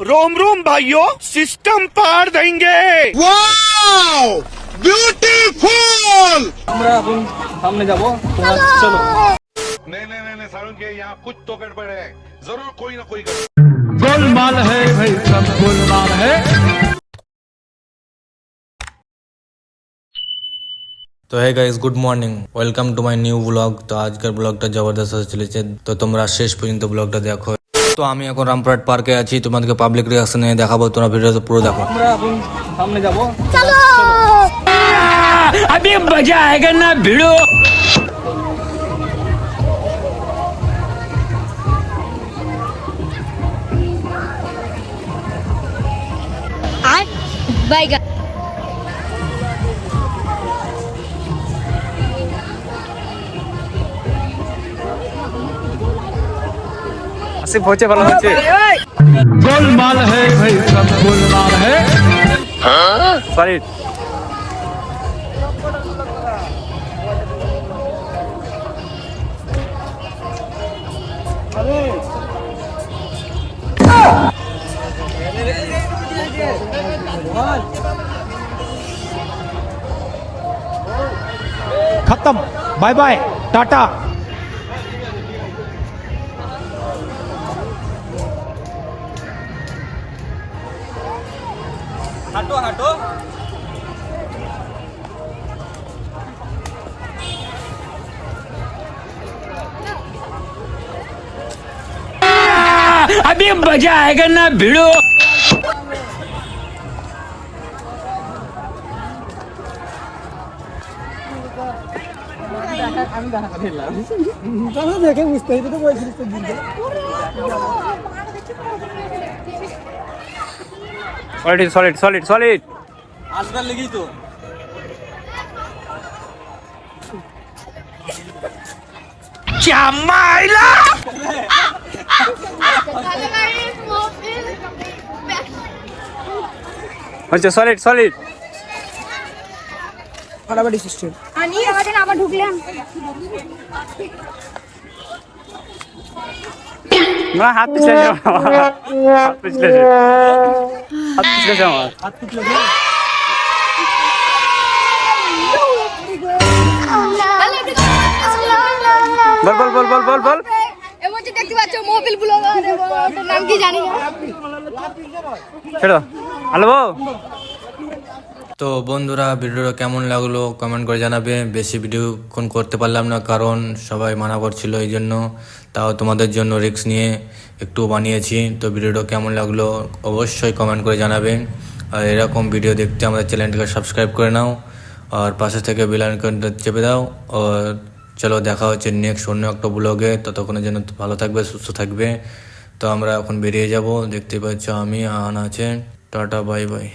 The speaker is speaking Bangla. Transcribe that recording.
रोम रोम भाइयों, सिस्टम पार देंगे। ওয়াও বিউটিফুল আমরা এখন সামনে যাব, তোমরা চলো। नहीं नहीं नहीं नहीं सारुण के यहाँ कुछ तो गड़बड़ है, जरूर कोई ना कोई गड़बड़। गोलमाल है भाई, सब गोलमाल है। তো hey guys, good morning, welcome to my new blog. তো আজকের ব্লগটা জবরদস্ত হতে চলেছে, তো তোমরা শেষ পর্যন্ত ব্লগটা দেখো। তো আমি এখন রামপুরহাট পার্কে আছি, তোমাদেরকে পাবলিক রিঅ্যাকশনে দেখাবো, তোমরা ভিডিওটা পুরো দেখো। আমরা এখন সামনে যাব, চলো अभी मजा आएगा ना भिड़ो। আর বাইগা আসিফ হচ্ছে, ভালো হচ্ছে। गोलमाल है भाई, सब गोलमाल है। सॉरी खत्म, बाय बाय, टाटा। हटो हटो, अभी मजा आएगा ना भिड़ो। सॉलिड सॉलिड सॉलिड सॉलिड आजकल लगी तो क्या माइला। अच्छा सॉलिड सॉलिड ফাটাফাটি সিস্টেম আনি আমাদের আবার ঢুকলাম ना हाथ पिछले जाओ, हाथ पिछले जाओ, हाथ पिछले जाओ, हाथ पिछले जाओ। बोल बोल बोल बोल बोल बोल। এমন যে দেখতে পাচ্ছ মোবাইল ব্লগার, ওর নাম কি জানি না। ছেড়ো, হ্যালো। তো বন্ধুরা, ভিডিওটা কেমন লাগলো কমেন্ট করে জানাবে। বেশি ভিডিও কোন করতে পারলাম না, কারণ সবাই মানা করছিল, এই জন্য। তাও তোমাদের জন্য রিস্ক নিয়ে একটু বানিয়েছি। তো ভিডিওটা কেমন লাগলো অবশ্যই কমেন্ট করে জানাবে। আর এরকম ভিডিও দেখতে আমাদের চ্যানেলটাকে সাবস্ক্রাইব করে নাও, আর পাশে থেকে বেল আইকনটা চেপে দাও। আর চলো, দেখা হচ্ছে নেক্সট অন্য একটা ব্লগে। ততক্ষণের জন্য ভালো থাকবে, সুস্থ থাকবে। তো আমরা এখন বেরিয়ে যাব, দেখতে পাচ্ছ আমি আন আছে। Tata, bye bye.